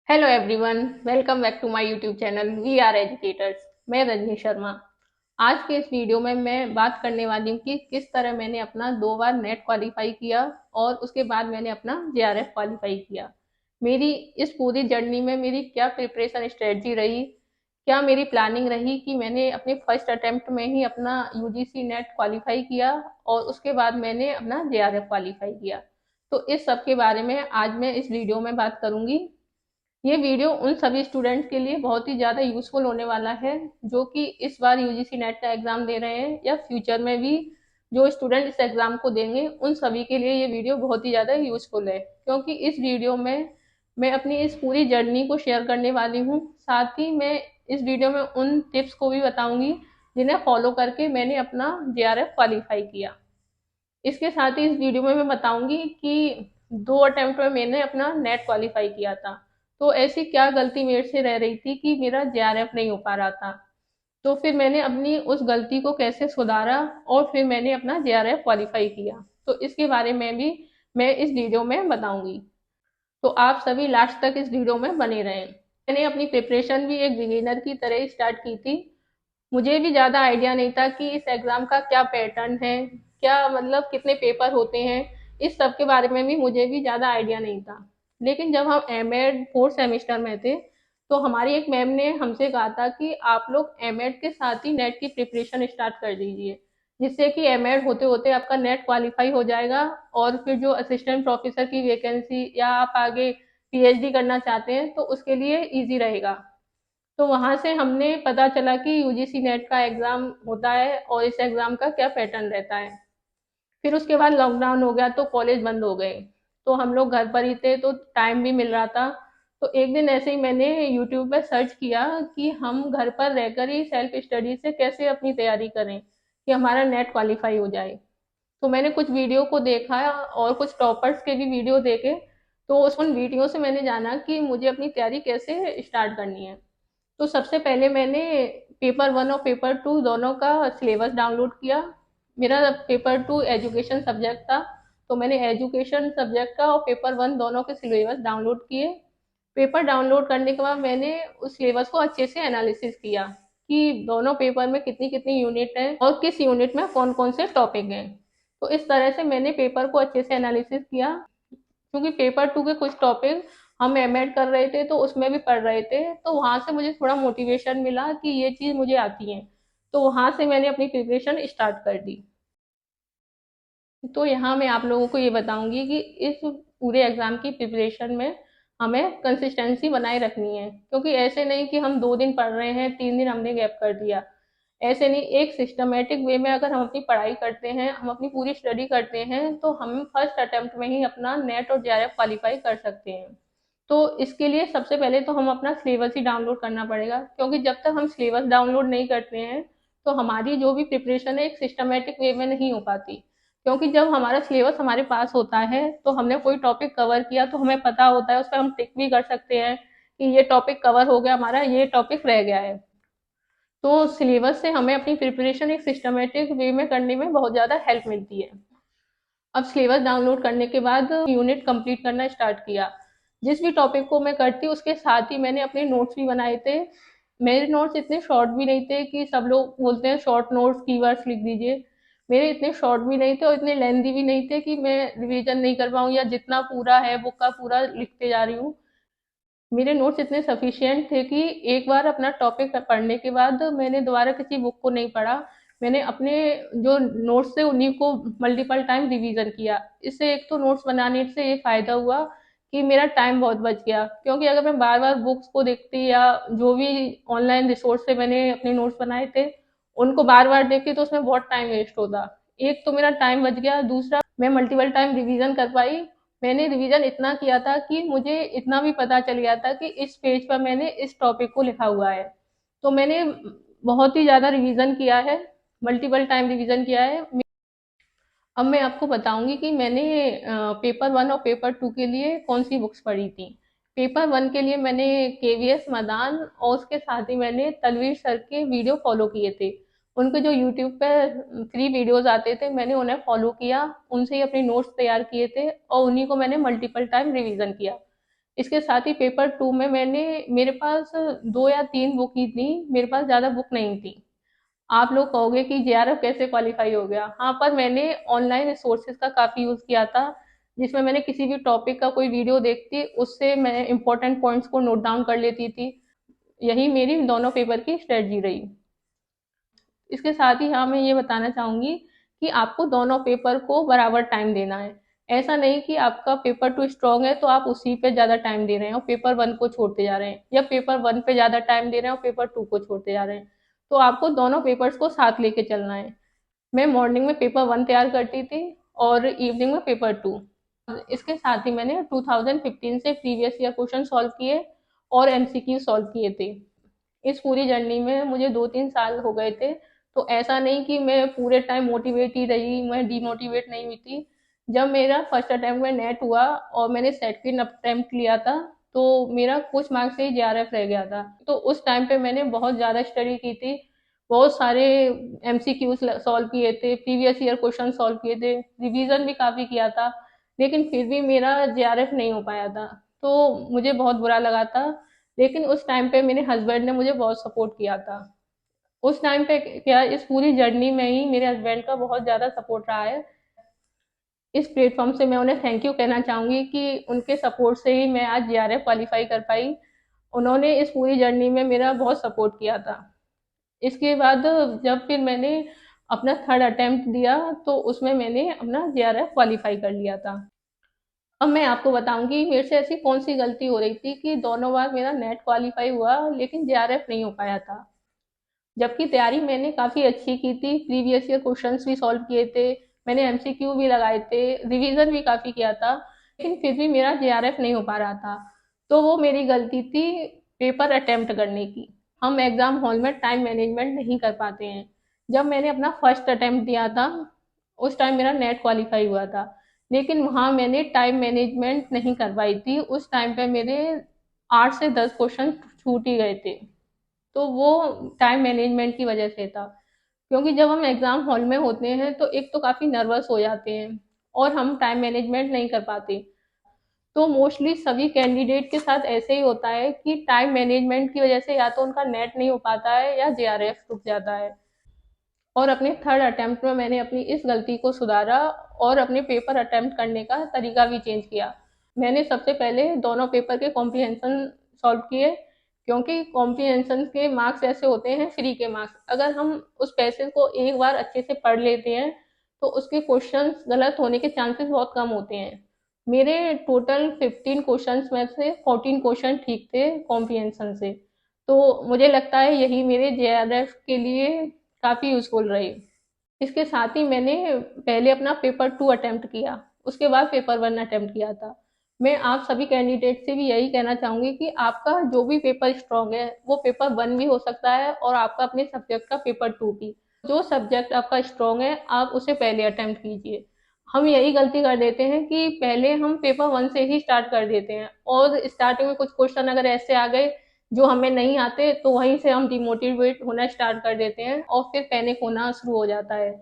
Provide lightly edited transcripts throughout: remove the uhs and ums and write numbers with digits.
Hello everyone, welcome back to my YouTube channel we are educators. मैं रजनी शर्मा। आज के इस वीडियो में मैं बात करने वाली हूँ कि किस तरह मैंने अपना 2 बार नेट क्वालिफाई किया और उसके बाद मैंने अपना जेआरएफ क्वालिफाई किया। मेरी इस पूरी जर्नी में मेरी क्या प्रिपरेशन स्ट्रेटजी रही, क्या मेरी प्लानिंग रही कि मैंने अपने फर्स्ट अटेम्प्ट में ही अपना यूजीसी नेट क्वालिफाई किया और उसके बाद मैंने अपना जेआरएफ क्वालिफाई किया। तो इस सब के बारे में आज मैं इस वीडियो में बात करूंगी। ये वीडियो उन सभी स्टूडेंट्स के लिए बहुत ही ज़्यादा यूज़फुल होने वाला है जो कि इस बार यूजीसी नेट का एग्ज़ाम दे रहे हैं या फ्यूचर में भी जो स्टूडेंट इस एग्ज़ाम को देंगे उन सभी के लिए ये वीडियो बहुत ही ज़्यादा यूज़फुल है, क्योंकि इस वीडियो में मैं अपनी इस पूरी जर्नी को शेयर करने वाली हूँ। साथ ही मैं इस वीडियो में उन टिप्स को भी बताऊंगी जिन्हें फॉलो करके मैंने अपना जेआरएफ क्वालिफाई किया। इसके साथ ही इस वीडियो में मैं बताऊंगी कि 2 अटेम्प्ट में मैंने अपना नेट क्वालिफाई किया था, तो ऐसी क्या गलती मेरे से रह रही थी कि मेरा जेआरएफ नहीं हो पा रहा था। तो फिर मैंने अपनी उस गलती को कैसे सुधारा और फिर मैंने अपना जेआरएफ क्वालिफाई किया, तो इसके बारे में भी मैं इस वीडियो में बताऊंगी। तो आप सभी लास्ट तक इस वीडियो में बने रहें। मैंने अपनी प्रिपरेशन भी एक बिगिनर की तरह स्टार्ट की थी। मुझे भी ज़्यादा आइडिया नहीं था कि इस एग्ज़ाम का क्या पैटर्न है, क्या मतलब कितने पेपर होते हैं, इस सब के बारे में भी मुझे भी ज़्यादा आइडिया नहीं था। लेकिन जब हम एमएड फोर्थ सेमेस्टर में थे तो हमारी एक मैम ने हमसे कहा था कि आप लोग एमएड के साथ ही नेट की प्रिपरेशन स्टार्ट कर दीजिए, जिससे कि एमएड होते होते आपका नेट क्वालिफाई हो जाएगा और फिर जो असिस्टेंट प्रोफेसर की वैकेंसी या आप आगे पीएचडी करना चाहते हैं तो उसके लिए इजी रहेगा। तो वहाँ से हमने पता चला कि यूजीसी नेट का एग्ज़ाम होता है और इस एग्ज़ाम का क्या पैटर्न रहता है। फिर उसके बाद लॉकडाउन हो गया तो कॉलेज बंद हो गए, तो हम लोग घर पर ही थे तो टाइम भी मिल रहा था। तो एक दिन ऐसे ही मैंने यूट्यूब पे सर्च किया कि हम घर पर रहकर ही सेल्फ स्टडी से कैसे अपनी तैयारी करें कि हमारा नेट क्वालिफाई हो जाए। तो मैंने कुछ वीडियो को देखा और कुछ टॉपर्स के भी वीडियो देखे। तो उन वीडियो से मैंने जाना कि मुझे अपनी तैयारी कैसे स्टार्ट करनी है। तो सबसे पहले मैंने पेपर 1 और पेपर 2 दोनों का सिलेबस डाउनलोड किया। मेरा पेपर 2 एजुकेशन सब्जेक्ट था, तो मैंने एजुकेशन सब्जेक्ट का और पेपर 1 दोनों के सिलेबस डाउनलोड किए। पेपर डाउनलोड करने के बाद मैंने उस सिलेबस को अच्छे से एनालिसिस किया कि दोनों पेपर में कितनी कितनी यूनिट है और किस यूनिट में कौन कौन से टॉपिक हैं। तो इस तरह से मैंने पेपर को अच्छे से एनालिसिस किया, क्योंकि पेपर 2 के कुछ टॉपिक हम एमएड कर रहे थे तो उसमें भी पढ़ रहे थे, तो वहां से मुझे थोड़ा मोटिवेशन मिला कि ये चीज़ मुझे आती है। तो वहां से मैंने अपनी प्रिपरेशन स्टार्ट कर दी। तो यहाँ मैं आप लोगों को ये बताऊंगी कि इस पूरे एग्जाम की प्रिपरेशन में हमें कंसिस्टेंसी बनाए रखनी है, क्योंकि ऐसे नहीं कि हम 2 दिन पढ़ रहे हैं 3 दिन हमने गैप कर दिया। ऐसे नहीं, एक सिस्टमेटिक वे में अगर हम अपनी पढ़ाई करते हैं, हम अपनी पूरी स्टडी करते हैं तो हम फर्स्ट अटेम्प्ट में ही अपना नेट और जेआरएफ क्वालिफाई कर सकते हैं। तो इसके लिए सबसे पहले तो हम अपना सिलेबस ही डाउनलोड करना पड़ेगा, क्योंकि जब तक हम सिलेबस डाउनलोड नहीं करते हैं तो हमारी जो भी प्रिपरेशन है एक सिस्टमेटिक वे में नहीं हो पाती। क्योंकि जब हमारा सिलेबस हमारे पास होता है तो हमने कोई टॉपिक कवर किया तो हमें पता होता है, उस पर हम टिक भी कर सकते हैं कि ये टॉपिक कवर हो गया, हमारा ये टॉपिक रह गया है। तो सिलेबस से हमें अपनी प्रिपरेशन एक सिस्टमेटिक वे में करने में बहुत ज़्यादा हेल्प मिलती है। अब सिलेबस डाउनलोड करने के बाद यूनिट कंप्लीट करना स्टार्ट किया। जिस भी टॉपिक को मैं करती उसके साथ ही मैंने अपने नोट्स भी बनाए थे। मेरे नोट्स इतने शॉर्ट भी नहीं थे कि सब लोग बोलते हैं शॉर्ट नोट्स कीवर्ड्स लिख दीजिए। मेरे इतने शॉर्ट भी नहीं थे और इतने लेंथी भी नहीं थे कि मैं रिवीजन नहीं कर पाऊँ या जितना पूरा है बुक का पूरा लिखते जा रही हूँ। मेरे नोट्स इतने सफिशिएंट थे कि एक बार अपना टॉपिक पढ़ने के बाद मैंने दोबारा किसी बुक को नहीं पढ़ा। मैंने अपने जो नोट्स थे उन्हीं को मल्टीपल टाइम रिवीजन किया। इससे एक तो नोट्स बनाने से ये फायदा हुआ कि मेरा टाइम बहुत बच गया, क्योंकि अगर मैं बार बार बुक्स को देखती या जो भी ऑनलाइन रिसोर्स से मैंने अपने नोट्स बनाए थे उनको बार बार देखती तो उसमें बहुत टाइम वेस्ट होता। एक तो मेरा टाइम बच गया, दूसरा मैं मल्टीपल टाइम रिवीजन कर पाई। मैंने रिवीजन इतना किया था कि मुझे इतना भी पता चल गया था कि इस पेज पर मैंने इस टॉपिक को लिखा हुआ है। तो मैंने बहुत ही ज़्यादा रिवीजन किया है, मल्टीपल टाइम रिवीजन किया है। अब मैं आपको बताऊंगी कि मैंने पेपर 1 और पेपर 2 के लिए कौन सी बुक्स पढ़ी थी। पेपर 1 के लिए मैंने केवीएस मदान और उसके साथ ही मैंने तलवीर सर के वीडियो फॉलो किए थे। उनके जो यूट्यूब पे फ्री वीडियोस आते थे मैंने उन्हें फॉलो किया, उनसे ही अपने नोट्स तैयार किए थे और उन्हीं को मैंने मल्टीपल टाइम रिवीजन किया। इसके साथ ही पेपर 2 में मेरे पास 2 या 3 बुक ही थी, मेरे पास ज़्यादा बुक नहीं थी। आप लोग कहोगे कि जेआरएफ कैसे क्वालिफाई हो गया? हाँ, पर मैंने ऑनलाइन रिसोर्सेज का काफ़ी यूज़ किया था, जिसमें मैंने किसी भी टॉपिक का कोई वीडियो देखती, उससे मैं इम्पोर्टेंट पॉइंट्स को नोट डाउन कर लेती थी। यही मेरी दोनों पेपर की स्ट्रेटजी रही। इसके साथ ही हाँ, मैं ये बताना चाहूँगी कि आपको दोनों पेपर को बराबर टाइम देना है। ऐसा नहीं कि आपका पेपर 2 स्ट्रॉन्ग है तो आप उसी पे ज़्यादा टाइम दे रहे हैं और पेपर 1 को छोड़ते जा रहे हैं, या पेपर 1 पे ज़्यादा टाइम दे रहे हैं और पेपर 2 को छोड़ते जा रहे हैं। तो आपको दोनों पेपर्स को साथ लेके चलना है। मैं मॉर्निंग में पेपर 1 तैयार करती थी और इवनिंग में पेपर 2। इसके साथ ही मैंने 2015 से प्रीवियस ईयर क्वेश्चन सॉल्व किए और एमसीक्यू सॉल्व किए थे। इस पूरी जर्नी में मुझे 2-3 साल हो गए थे, तो ऐसा नहीं कि मैं पूरे टाइम मोटिवेट ही रही, मैं डिमोटिवेट नहीं हुई थी। जब मेरा फर्स्ट अटेम्प्ट में नेट हुआ और मैंने सेकंड अटेम्प्ट लिया था, तो मेरा कुछ मार्क्स से ही जेआरएफ रह गया था। तो उस टाइम पे मैंने बहुत ज़्यादा स्टडी की थी, बहुत सारे एमसीक्यूज सॉल्व किए थे, प्रीवियस ईयर क्वेश्चन सॉल्व किए थे, रिवीजन भी काफ़ी किया था, लेकिन फिर भी मेरा जेआरएफ नहीं हो पाया था। तो मुझे बहुत बुरा लगा था, लेकिन उस टाइम पे मेरे हस्बैंड ने मुझे बहुत सपोर्ट किया था। उस टाइम पे क्या, इस पूरी जर्नी में ही मेरे हस्बैंड का बहुत ज़्यादा सपोर्ट रहा है। इस प्लेटफॉर्म से मैं उन्हें थैंक यू कहना चाहूँगी कि उनके सपोर्ट से ही मैं आज जेआरएफ क्वालिफाई कर पाई। उन्होंने इस पूरी जर्नी में मेरा बहुत सपोर्ट किया था। इसके बाद जब फिर मैंने अपना थर्ड अटेम्प्ट दिया, तो उसमें मैंने अपना जेआरएफ क्वालिफाई कर लिया था। अब मैं आपको बताऊंगी मेरे से ऐसी कौन सी गलती हो रही थी कि दोनों बार मेरा नेट क्वालिफाई हुआ लेकिन जेआरएफ नहीं हो पाया था। जबकि तैयारी मैंने काफ़ी अच्छी की थी, प्रीवियस ईयर क्वेश्चंस भी सॉल्व किए थे, मैंने एमसीक्यू भी लगाए थे, रिवीजन भी काफ़ी किया था, लेकिन फिर भी मेरा जेआरएफ नहीं हो पा रहा था। तो वो मेरी गलती थी पेपर अटेम्प्ट करने की। हम एग्ज़ाम हॉल में टाइम मैनेजमेंट नहीं कर पाते हैं। जब मैंने अपना फर्स्ट अटेम्प्ट दिया था, उस टाइम मेरा नेट क्वालिफाई हुआ था, लेकिन वहाँ मैंने टाइम मैनेजमेंट नहीं कर पाई थी। उस टाइम पे मेरे 8 से 10 क्वेश्चन छूट ही गए थे। तो वो टाइम मैनेजमेंट की वजह से था, क्योंकि जब हम एग्ज़ाम हॉल में होते हैं तो एक तो काफ़ी नर्वस हो जाते हैं और हम टाइम मैनेजमेंट नहीं कर पाते। तो मोस्टली सभी कैंडिडेट के साथ ऐसे ही होता है कि टाइम मैनेजमेंट की वजह से या तो उनका नेट नहीं हो पाता है या जेआरएफ रुक जाता है। और अपने थर्ड अटेम्प्ट में मैंने अपनी इस गलती को सुधारा और अपने पेपर अटेम्प्ट करने का तरीका भी चेंज किया। मैंने सबसे पहले दोनों पेपर के कॉम्प्रिहेंशन सॉल्व किए, क्योंकि कॉम्प्रिहेंशन के मार्क्स ऐसे होते हैं फ्री के मार्क्स। अगर हम उस पैसेज को एक बार अच्छे से पढ़ लेते हैं तो उसके क्वेश्चंस गलत होने के चांसेस बहुत कम होते हैं। मेरे टोटल 15 क्वेश्चंस में से 14 क्वेश्चन ठीक थे कॉम्प्रिहेंशन से। तो मुझे लगता है यही मेरे जेआरएफ के लिए काफ़ी यूज़फुल रही। इसके साथ ही मैंने पहले अपना पेपर 2 अटेम्प्ट किया, उसके बाद पेपर 1 अटेम्प्ट किया था। मैं आप सभी कैंडिडेट से भी यही कहना चाहूँगी कि आपका जो भी पेपर स्ट्रॉन्ग है, वो पेपर 1 भी हो सकता है और आपका अपने सब्जेक्ट का पेपर 2 भी। जो सब्जेक्ट आपका स्ट्रॉन्ग है, आप उसे पहले अटेम्प्ट कीजिए। हम यही गलती कर देते हैं कि पहले हम पेपर 1 से ही स्टार्ट कर देते हैं और स्टार्टिंग में कुछ क्वेश्चन अगर ऐसे आ गए जो हमें नहीं आते, तो वहीं से हम डिमोटिवेट होना स्टार्ट कर देते हैं और फिर पैनिक होना शुरू हो जाता है।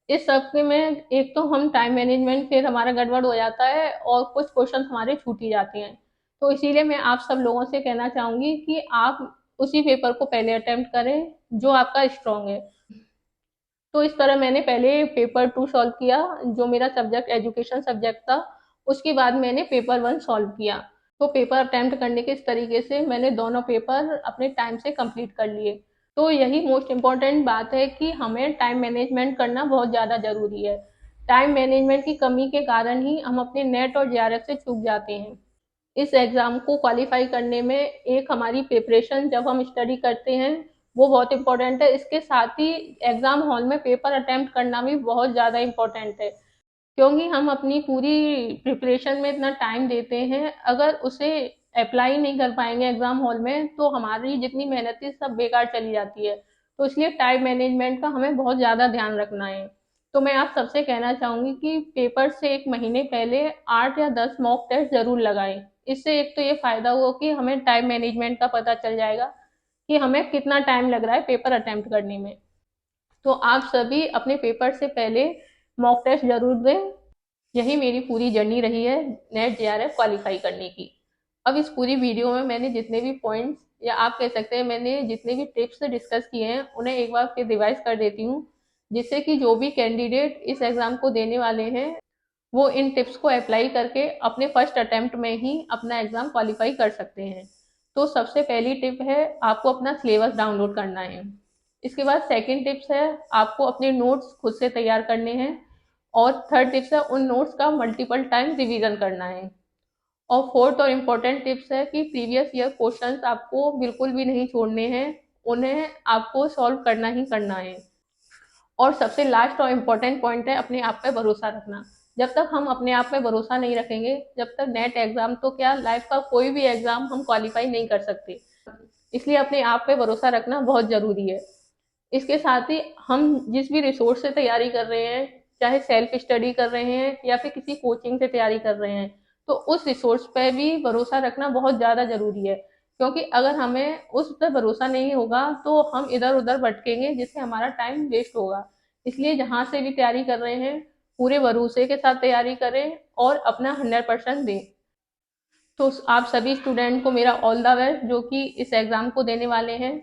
इस सब के में एक तो हम टाइम मैनेजमेंट फिर हमारा गड़बड़ हो जाता है और कुछ क्वेश्चन हमारे छूट ही जाते हैं। तो इसीलिए मैं आप सब लोगों से कहना चाहूँगी कि आप उसी पेपर को पहले अटेम्प्ट करें जो आपका स्ट्रॉन्ग है। तो इस तरह मैंने पहले पेपर 2 सॉल्व किया, जो मेरा सब्जेक्ट एजुकेशन सब्जेक्ट था। उसके बाद मैंने पेपर 1 सॉल्व किया। तो पेपर अटेम्प्ट करने के इस तरीके से मैंने दोनों पेपर अपने टाइम से कंप्लीट कर लिए। तो यही मोस्ट इम्पॉर्टेंट बात है कि हमें टाइम मैनेजमेंट करना बहुत ज़्यादा ज़रूरी है। टाइम मैनेजमेंट की कमी के कारण ही हम अपने नेट और जेआरएफ से चूक जाते हैं। इस एग्ज़ाम को क्वालिफाई करने में एक हमारी प्रिपरेशन जब हम स्टडी करते हैं, वो बहुत इम्पोर्टेंट है। इसके साथ ही एग्ज़ाम हॉल में पेपर अटेम्प्ट करना भी बहुत ज़्यादा इम्पोर्टेंट है, क्योंकि हम अपनी पूरी प्रिपरेशन में इतना टाइम देते हैं, अगर उसे अप्लाई नहीं कर पाएंगे एग्ज़ाम हॉल में तो हमारी जितनी मेहनत थी सब बेकार चली जाती है। तो इसलिए टाइम मैनेजमेंट का हमें बहुत ज़्यादा ध्यान रखना है। तो मैं आप सबसे कहना चाहूँगी कि पेपर से एक महीने पहले 8 या 10 मॉक टेस्ट ज़रूर लगाएं। इससे एक तो ये फ़ायदा होगा कि हमें टाइम मैनेजमेंट का पता चल जाएगा कि हमें कितना टाइम लग रहा है पेपर अटेम्प्ट करने में। तो आप सभी अपने पेपर से पहले मॉक टेस्ट ज़रूर दें। यही मेरी पूरी जर्नी रही है नेट जेआरएफ क्वालिफाई करने की। अब इस पूरी वीडियो में मैंने जितने भी पॉइंट्स या आप कह सकते हैं मैंने जितने भी टिप्स डिस्कस किए हैं उन्हें एक बार फिर रिवाइज कर देती हूँ, जिससे कि जो भी कैंडिडेट इस एग्ज़ाम को देने वाले हैं वो इन टिप्स को अप्लाई करके अपने फर्स्ट अटेम्प्ट में ही अपना एग्ज़ाम क्वालिफाई कर सकते हैं। तो सबसे पहली टिप है आपको अपना सिलेबस डाउनलोड करना है। इसके बाद सेकंड टिप्स है आपको अपने नोट्स खुद से तैयार करने हैं। और थर्ड टिप्स है उन नोट्स का मल्टीपल टाइम रिवीजन करना है। और फोर्थ और इम्पोर्टेंट टिप्स है कि प्रीवियस ईयर क्वेश्चंस आपको बिल्कुल भी नहीं छोड़ने हैं, उन्हें आपको सॉल्व करना ही करना है। और सबसे लास्ट और इम्पोर्टेंट पॉइंट है अपने आप पे भरोसा रखना। जब तक हम अपने आप पे भरोसा नहीं रखेंगे, जब तक नेट एग्जाम तो क्या लाइफ का कोई भी एग्जाम हम क्वालिफाई नहीं कर सकते। इसलिए अपने आप पे भरोसा रखना बहुत ज़रूरी है। इसके साथ ही हम जिस भी रिसोर्स से तैयारी कर रहे हैं, चाहे सेल्फ स्टडी कर रहे हैं या फिर किसी कोचिंग से तैयारी कर रहे हैं, तो उस रिसोर्स पे भी भरोसा रखना बहुत ज़्यादा ज़रूरी है। क्योंकि अगर हमें उस पर भरोसा नहीं होगा तो हम इधर उधर भटकेंगे, जिससे हमारा टाइम वेस्ट होगा। इसलिए जहाँ से भी तैयारी कर रहे हैं पूरे भरोसे के साथ तैयारी करें और अपना 100% दें। तो आप सभी स्टूडेंट को मेरा ऑल द बेस्ट जो कि इस एग्ज़ाम को देने वाले हैं।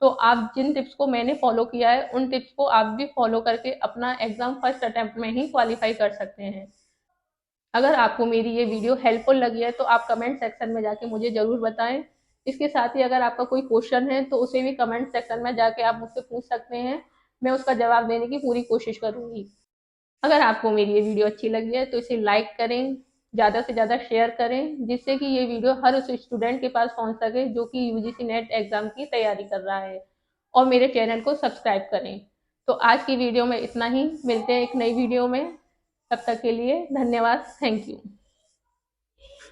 तो आप जिन टिप्स को मैंने फॉलो किया है उन टिप्स को आप भी फॉलो करके अपना एग्ज़ाम फर्स्ट अटेम्प्ट में ही क्वालिफाई कर सकते हैं। अगर आपको मेरी ये वीडियो हेल्पफुल लगी है तो आप कमेंट सेक्शन में जाके मुझे ज़रूर बताएं। इसके साथ ही अगर आपका कोई क्वेश्चन है तो उसे भी कमेंट सेक्शन में जाके आप मुझसे पूछ सकते हैं, मैं उसका जवाब देने की पूरी कोशिश करूँगी। अगर आपको मेरी ये वीडियो अच्छी लगी है तो इसे लाइक करें, ज़्यादा से ज़्यादा शेयर करें, जिससे कि ये वीडियो हर उस स्टूडेंट के पास पहुंच सके जो कि यूजीसी नेट एग्ज़ाम की तैयारी कर रहा है। और मेरे चैनल को सब्सक्राइब करें। तो आज की वीडियो में इतना ही, मिलते हैं एक नई वीडियो में। तब तक के लिए धन्यवाद, थैंक यू।